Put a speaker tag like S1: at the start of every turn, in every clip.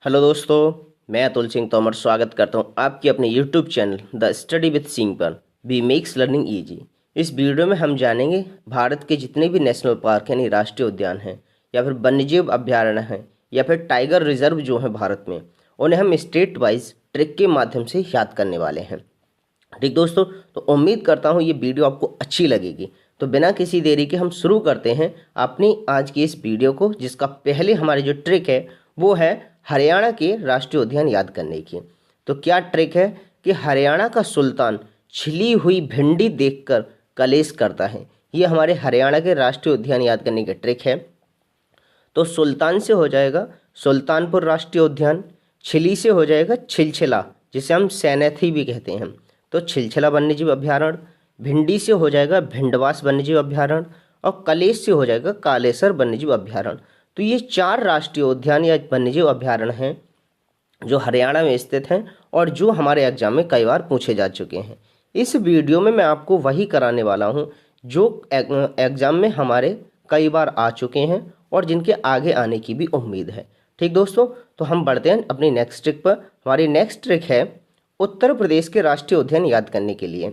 S1: Hello दोस्तों, मैं अतुल सिंह तोमर स्वागत करता हूं आपके अपने YouTube channel the study with Singh पर। Be makes learning easy. इस वीडियो में हम जानेंगे भारत के जितने भी नेशनल पार्क यानी राष्ट्रीय उद्यान हैं या फिर वन्यजीव अभ्यारण्य हैं या फिर टाइगर रिजर्व जो है भारत में, उन्हें हम स्टेट वाइज ट्रिक के माध्यम से याद करने वाले हैं। ठीक दोस्तों, तो उम्मीद करता हूँ ये वीडियो आपको अच्छी लगेगी। तो बिना किसी देरी के हम शुरू करते हैं अपनी आज की इस वीडियो को, जिसका पहले हमारी जो ट्रिक है वो है हरियाणा के राष्ट्रीय उद्यान याद करने की। तो क्या ट्रिक है कि हरियाणा का सुल्तान छिली हुई भिंडी देखकर कलेश करता है। ये हमारे हरियाणा के राष्ट्रीय उद्यान याद करने की ट्रिक है। तो सुल्तान से हो जाएगा सुल्तानपुर राष्ट्रीय उद्यान, छिली से हो जाएगा छिलछिला जिसे हम सैनेथी भी कहते हैं, तो छिलछिला वन्यजीव अभ्यारण्य। भिंडी से हो जाएगा भिंडवास वन्यजीव अभ्यारण्य और कलेश से हो जाएगा कालेसर वन्यजीव अभ्यारण्य। तो ये 4 राष्ट्रीय उद्यान या वन्यजीव अभ्यारण्य हैं जो हरियाणा में स्थित हैं और जो हमारे एग्जाम में कई बार पूछे जा चुके हैं। इस वीडियो में मैं आपको वही कराने वाला हूँ जो एग्जाम में हमारे कई बार आ चुके हैं और जिनके आगे आने की भी उम्मीद है। ठीक दोस्तों, तो हम बढ़ते हैं अपनी नेक्स्ट ट्रिक पर। हमारी नेक्स्ट ट्रिक है उत्तर प्रदेश के राष्ट्रीय उद्यान याद करने के लिए।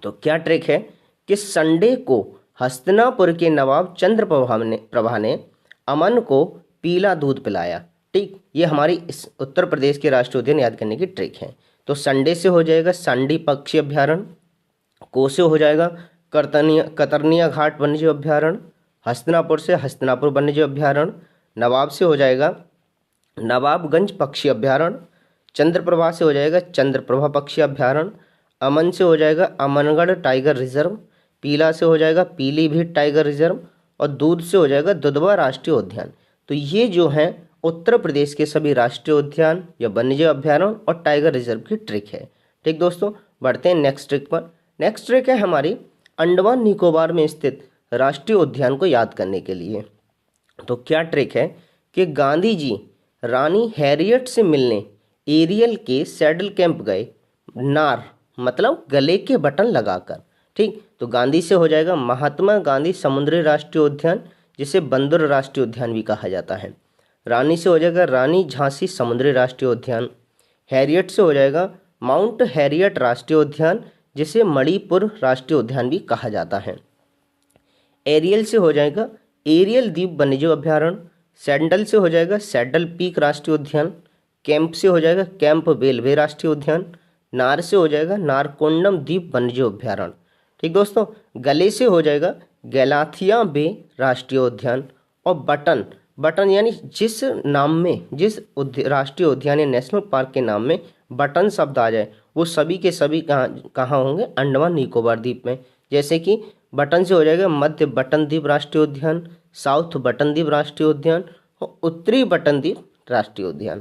S1: तो क्या ट्रिक है कि संडे को हस्तिनापुर के नवाब चंद्र प्रभा ने अमन को पीला दूध पिलाया। ठीक, ये हमारी इस उत्तर प्रदेश के राष्ट्रीय उद्यान याद करने की ट्रिक है। तो संडे से हो जाएगा सांडी पक्षी अभ्यारण्य, को से हो जाएगा कतरनिया घाट वन्यजीव अभ्यारण्य, हस्तिनापुर से हस्तिनापुर वन्यजीव अभ्यारण्य, नवाब से हो जाएगा नवाबगंज पक्षी अभ्यारण्य, चंद्रप्रभा से हो जाएगा चंद्रप्रभा पक्षी अभ्यारण्य, अमन से हो जाएगा अमनगढ़ टाइगर रिजर्व, पीला से हो जाएगा पीलीभीत टाइगर रिजर्व और दूध से हो जाएगा दुधवा राष्ट्रीय उद्यान। तो ये जो हैं उत्तर प्रदेश के सभी राष्ट्रीय उद्यान या वन्यजीव अभ्यारण्य और टाइगर रिजर्व की ट्रिक है। ठीक दोस्तों, बढ़ते हैं नेक्स्ट ट्रिक पर। नेक्स्ट ट्रिक है हमारी अंडमान निकोबार में स्थित राष्ट्रीय उद्यान को याद करने के लिए। तो क्या ट्रिक है कि गांधी जी रानी हैरियट से मिलने एरियल के सैडल कैंप गए, नार मतलब गले के बटन लगाकर। ठीक, तो गांधी से हो जाएगा महात्मा गांधी समुद्री राष्ट्रीय उद्यान जिसे बंदर राष्ट्रीय उद्यान भी कहा जाता है। रानी से हो जाएगा रानी झांसी समुद्री राष्ट्रीय उद्यान। हैरियट से हो जाएगा माउंट हैरियट राष्ट्रीय उद्यान जिसे मणिपुर राष्ट्रीय उद्यान भी कहा जाता है। एरियल से हो जाएगा एरियल द्वीप वन्यजीव अभ्यारण्य। सैंडल से हो जाएगा सैडल पीक राष्ट्रीय उद्यान। कैंप से हो जाएगा कैंप बेलवे राष्ट्रीय उद्यान। नार से हो जाएगा नारकोंडम द्वीप वन्यजीव अभ्यारण्य। ठीक दोस्तों, गले से हो जाएगा गैलाथिया बे राष्ट्रीय उद्यान और बटन बटन यानी जिस नाम में जिस राष्ट्रीय उद्यान या नेशनल पार्क के नाम में बटन शब्द आ जाए वो सभी के सभी कहाँ होंगे, अंडमान निकोबार द्वीप में। जैसे कि बटन से हो जाएगा मध्य बटन द्वीप राष्ट्रीय उद्यान, साउथ बटन द्वीप राष्ट्रीय उद्यान और उत्तरी बटन द्वीप राष्ट्रीय उद्यान।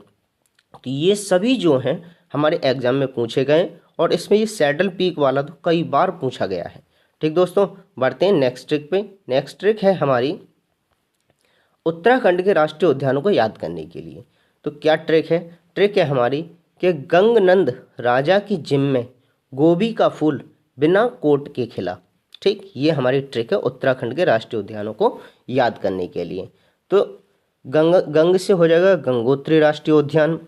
S1: तो ये सभी जो हैं हमारे एग्जाम में पूछे गए और इसमें ये सैडल पीक वाला तो कई बार पूछा गया है। ठीक दोस्तों, बढ़ते हैं नेक्स्ट ट्रिक पे। नेक्स्ट ट्रिक है हमारी उत्तराखंड के राष्ट्रीय उद्यानों को याद करने के लिए। तो क्या ट्रिक है? ट्रिक है हमारी कि गंगनंद राजा की जिम में गोभी का फूल बिना कोट के खिला। ठीक, ये हमारी ट्रिक है उत्तराखंड के राष्ट्रीय उद्यानों को याद करने के लिए। तो गंग से हो जाएगा गंगोत्री राष्ट्रीय उद्यान,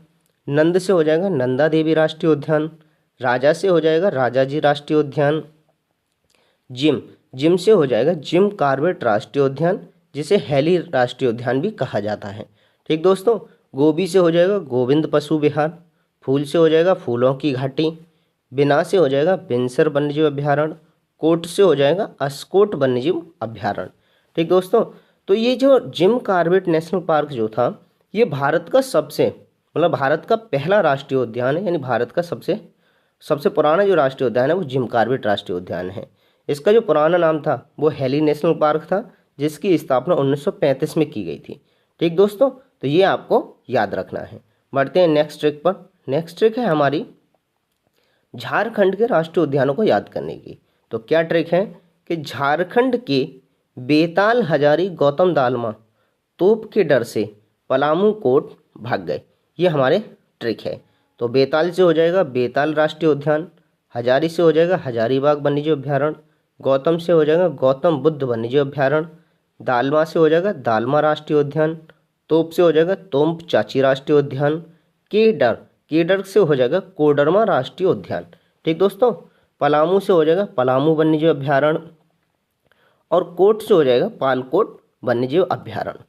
S1: नंद से हो जाएगा नंदा देवी राष्ट्रीय उद्यान, राजा से हो जाएगा राजाजी राष्ट्रीय उद्यान, जिम से हो जाएगा जिम कार्बेट राष्ट्रीय उद्यान जिसे हेली राष्ट्रीय उद्यान भी कहा जाता है। ठीक दोस्तों, गोभी से हो जाएगा गोविंद पशु विहार, फूल से हो जाएगा फूलों की घाटी, बिना से हो जाएगा बिनसर वन्यजीव अभ्यारण्य, कोट से हो जाएगा अस्कोट वन्यजीव अभ्यारण्य। ठीक दोस्तों, तो ये जो जिम कार्बेट नेशनल पार्क जो था ये भारत का भारत का पहला राष्ट्रीय उद्यान है, यानी भारत का सबसे पुराना जो राष्ट्रीय उद्यान है वो जिम कार्बेट राष्ट्रीय उद्यान है। इसका जो पुराना नाम था वो हेली नेशनल पार्क था जिसकी स्थापना 1935 में की गई थी। ठीक दोस्तों, तो ये आपको याद रखना है। बढ़ते हैं नेक्स्ट ट्रिक पर। नेक्स्ट ट्रिक है हमारी झारखंड के राष्ट्रीय उद्यानों को याद करने की। तो क्या ट्रिक है कि झारखंड के बेताल हजारी गौतम दालमा तोप के डर से पलामू कोट भाग गए। ये हमारे ट्रिक है। तो बेताल से हो जाएगा बेताल राष्ट्रीय उद्यान, हजारी से हो जाएगा हजारीबाग वन्यजीव अभ्यारण्य, गौतम से हो जाएगा गौतम बुद्ध वन्यजीव अभ्यारण्य, दालमा से हो जाएगा दालमा राष्ट्रीय उद्यान, तोप से हो जाएगा तोम्प चाची राष्ट्रीय उद्यान। केडर, केडर से हो जाएगा कोडरमा राष्ट्रीय उद्यान। ठीक दोस्तों। पलामू से हो जाएगा पलामू वन्यजीव अभ्यारण्य। और कोट से हो जाएगा पालकोट वन्यजीव अभ्यारण्य।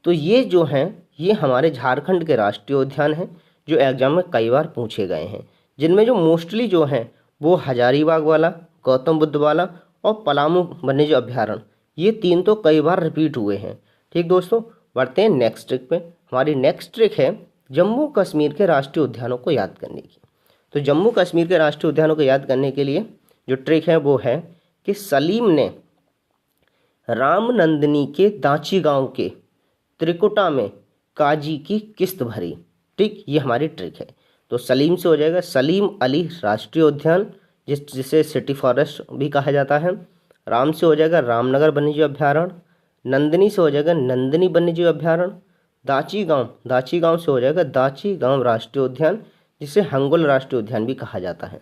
S1: तो ये जो हैं ये हमारे झारखंड के राष्ट्रीय उद्यान हैं जो एग्जाम में कई बार पूछे गए हैं, जिनमें जो मोस्टली जो हैं वो हजारीबाग वाला, गौतम बुद्ध वाला और पलामू वन्यजीव अभ्यारण्य, ये तीन तो कई बार रिपीट हुए हैं। ठीक दोस्तों, बढ़ते हैं नेक्स्ट ट्रिक पे। हमारी नेक्स्ट ट्रिक है जम्मू कश्मीर के राष्ट्रीय उद्यानों को याद करने की। तो जम्मू कश्मीर के राष्ट्रीय उद्यानों को याद करने के लिए जो ट्रिक है वो है कि सलीम ने रामनंदनी के दाची गांव के त्रिकुटा में काजी की किस्त भरी। ठीक, ये हमारी ट्रिक है। तो सलीम से हो जाएगा सलीम अली राष्ट्रीय उद्यान, जिसे सिटी फॉरेस्ट भी कहा जाता है। राम से हो जाएगा रामनगर वन्यजीव अभ्यारण्य। नंदनी से हो जाएगा नंदनी वन्यजीव अभ्यारण्य। दाची गांव से हो जाएगा दाची गांव राष्ट्रीय उद्यान, जिसे हंगुल राष्ट्रीय उद्यान भी कहा जाता है।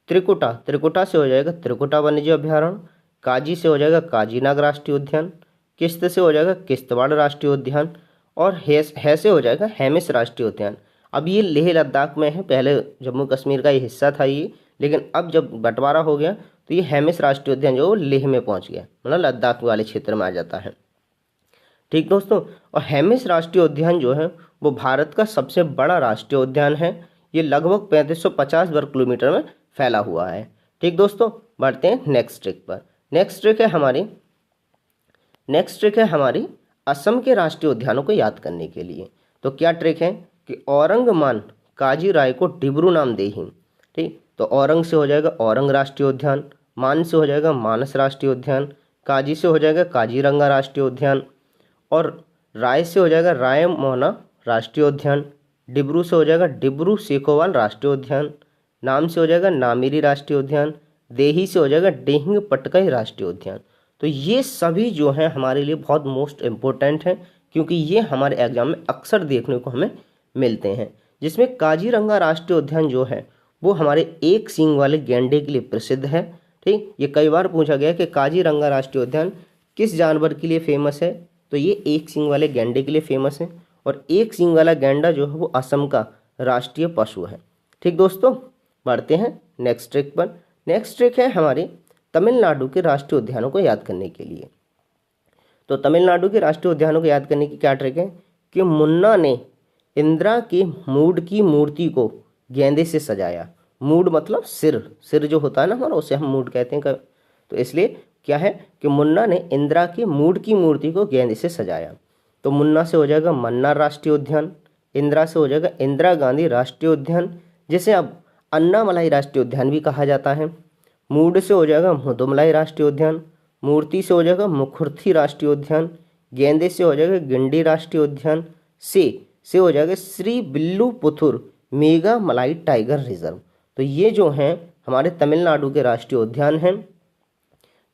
S1: त्रिकुटा से हो जाएगा त्रिकुटा वन्यजीव अभ्यारण्य। काजी से हो जाएगा काजीनाग राष्ट्रीय उद्यान। किस्त से हो जाएगा किश्तवाड़ राष्ट्रीय उद्यान। और है से हो जाएगा हेमिस राष्ट्रीय उद्यान। अब ये लेह लद्दाख में है, पहले जम्मू कश्मीर का ये हिस्सा था ये, लेकिन अब जब बंटवारा हो गया तो ये हेमिस राष्ट्रीय उद्यान जो लेह में पहुंच गया, मतलब लद्दाख वाले क्षेत्र में आ जाता है। ठीक दोस्तों, और हेमिस राष्ट्रीय उद्यान जो है वो भारत का सबसे बड़ा राष्ट्रीय उद्यान है। ये लगभग 3550 वर्ग किलोमीटर में फैला हुआ है। ठीक दोस्तों, बढ़ते हैं नेक्स्ट ट्रिक पर। नेक्स्ट ट्रिक है हमारी असम के राष्ट्रीय उद्यानों को याद करने के लिए। तो क्या ट्रिक है कि औरंगमान काजीराय को डिब्रू नाम दे ही। ठीक, तो औरंग से हो जाएगा औरंग राष्ट्रीय उद्यान। मान से हो जाएगा मानस राष्ट्रीय उद्यान। काजी से हो जाएगा काजीरंगा राष्ट्रीय उद्यान। और राय से हो जाएगा रायमोना राष्ट्रीय उद्यान। डिब्रू से हो जाएगा डिब्रू सेखोवाल राष्ट्रीय उद्यान। नाम से हो जाएगा नामेरी राष्ट्रीय उद्यान। देही से हो जाएगा डेहिंग पटकाई राष्ट्रीय उद्यान। तो ये सभी जो हैं हमारे लिए बहुत मोस्ट इम्पोर्टेंट हैं, क्योंकि ये हमारे एग्जाम में अक्सर देखने को हमें मिलते हैं। जिसमें काजीरंगा राष्ट्रीय उद्यान जो है वो हमारे एक सींग वाले गैंडे के लिए प्रसिद्ध है। ठीक, ये कई बार पूछा गया कि काजीरंगा राष्ट्रीय उद्यान किस जानवर के लिए फेमस है, तो ये एक सींग वाले गैंडे के लिए फेमस है। और एक सींग वाला गैंडा जो है वो असम का राष्ट्रीय पशु है। ठीक दोस्तों, बढ़ते हैं नेक्स्ट ट्रिक पर। नेक्स्ट ट्रिक है हमारी तमिलनाडु के राष्ट्रीय उद्यानों को याद करने के लिए। तो तमिलनाडु के राष्ट्रीय उद्यानों को याद करने की क्या ट्रिक है कि मुन्ना ने इंदिरा के मूड की मूर्ति को गेंदे से सजाया। मूड मतलब सिर जो होता है ना हमारा, उसे हम मूड कहते हैं। तो इसलिए क्या है कि मुन्ना ने इंदिरा की मूड की मूर्ति को गेंदे से सजाया। तो मुन्ना से हो जाएगा मन्नार राष्ट्रीय उद्यान। इंदिरा से हो जाएगा इंदिरा गांधी राष्ट्रीय उद्यान, जिसे अब अन्नामलाई राष्ट्रीय उद्यान भी कहा जाता है। मूड से हो जाएगा मुदुमलाई राष्ट्रीय उद्यान। मूर्ति से हो जाएगा मुखुर्थी राष्ट्रीय उद्यान। गेंदे से हो जाएगा गिंडी राष्ट्रीय उद्यान। से हो जाएगा श्री विल्लुपुथुर मेगा मलाई टाइगर रिजर्व। तो ये जो हैं हमारे तमिलनाडु के राष्ट्रीय उद्यान हैं।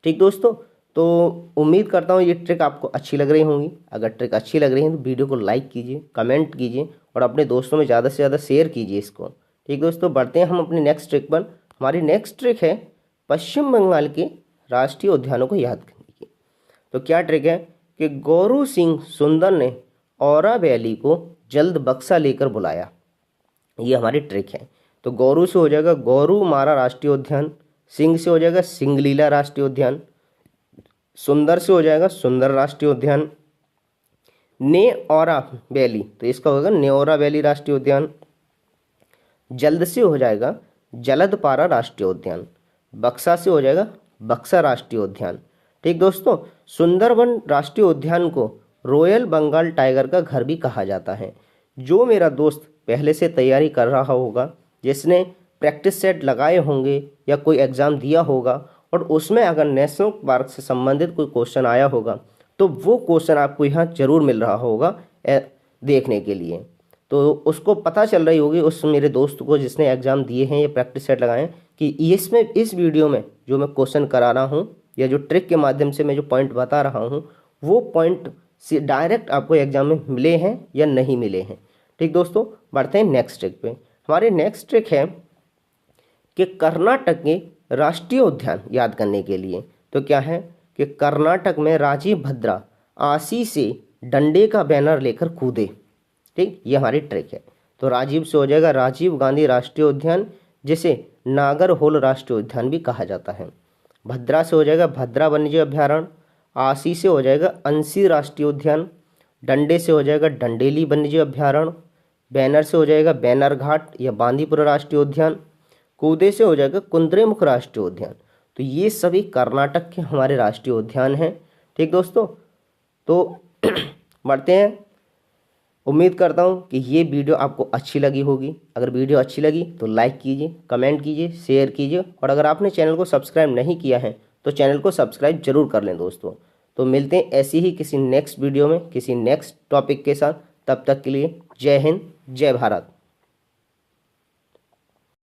S1: ठीक दोस्तों, तो उम्मीद करता हूँ ये ट्रिक आपको अच्छी लग रही होंगी। अगर ट्रिक अच्छी लग रही है तो वीडियो को लाइक कीजिए, कमेंट कीजिए और अपने दोस्तों में ज़्यादा से ज़्यादा शेयर कीजिए इसको। ठीक दोस्तों, बढ़ते हैं हम अपनी नेक्स्ट ट्रिक पर। हमारी नेक्स्ट ट्रिक है पश्चिम बंगाल के राष्ट्रीय उद्यानों को याद करने की। तो क्या ट्रिक है कि गौरू सिंह सुंदर ने औरा वैली को जल्द बक्सा लेकर बुलाया। ये हमारी ट्रिक है। तो गौरू से हो जाएगा गौरू मारा राष्ट्रीय उद्यान। सिंह से हो जाएगा सिंगलीला राष्ट्रीय उद्यान। सुंदर से हो जाएगा सुंदर राष्ट्रीय उद्यान। नेऔरा वैली, तो इसका होगा नेऔरा वैली राष्ट्रीय उद्यान। जल्द से हो जाएगा जलदपारा राष्ट्रीय उद्यान। बक्सा से हो जाएगा बक्सा राष्ट्रीय उद्यान। ठीक दोस्तों, सुंदरबन राष्ट्रीय उद्यान को रॉयल बंगाल टाइगर का घर भी कहा जाता है। जो मेरा दोस्त पहले से तैयारी कर रहा होगा, जिसने प्रैक्टिस सेट लगाए होंगे या कोई एग्ज़ाम दिया होगा और उसमें अगर नेशनल पार्क से संबंधित कोई क्वेश्चन आया होगा तो वो क्वेश्चन आपको यहाँ जरूर मिल रहा होगा देखने के लिए। तो उसको पता चल रही होगी उस मेरे दोस्त को जिसने एग्ज़ाम दिए हैं या प्रैक्टिस सेट लगाए हैं कि इसमें इस वीडियो में जो मैं क्वेश्चन करा रहा हूँ या जो ट्रिक के माध्यम से मैं जो पॉइंट बता रहा हूँ वो पॉइंट से डायरेक्ट आपको एग्जाम में मिले हैं या नहीं मिले हैं। ठीक दोस्तों, बढ़ते हैं नेक्स्ट ट्रिक पे। हमारे नेक्स्ट ट्रिक है कि कर्नाटक के राष्ट्रीय उद्यान याद करने के लिए। तो क्या है कि कर्नाटक में राजीव भद्रा 80 से डंडे का बैनर लेकर कूदे। ठीक, ये हमारी ट्रिक है। तो राजीव से हो जाएगा राजीव गांधी राष्ट्रीय उद्यान, जिसे नागरहोल राष्ट्रीय उद्यान भी कहा जाता है। भद्रा से हो जाएगा भद्रा वन्यजीव अभ्यारण्य। आसी से हो जाएगा अंसी राष्ट्रीय उद्यान। डंडे से हो जाएगा डंडेली वन्यजीव अभ्यारण्य। बैनर से हो जाएगा बैनर घाट या बांदीपुरा राष्ट्रीय उद्यान। कूदे से हो जाएगा कुंद्रेमुख राष्ट्रीय उद्यान। तो ये सभी कर्नाटक के हमारे राष्ट्रीय उद्यान हैं। ठीक दोस्तों, तो बढ़ते हैं। उम्मीद करता हूँ कि ये वीडियो आपको अच्छी लगी होगी। अगर वीडियो अच्छी लगी तो लाइक कीजिए, कमेंट कीजिए, शेयर कीजिए, और अगर आपने चैनल को सब्सक्राइब नहीं किया है तो चैनल को सब्सक्राइब जरूर कर लें दोस्तों। तो मिलते हैं ऐसी ही किसी नेक्स्ट वीडियो में किसी नेक्स्ट टॉपिक के साथ। तब तक के लिए जय हिंद, जय भारत।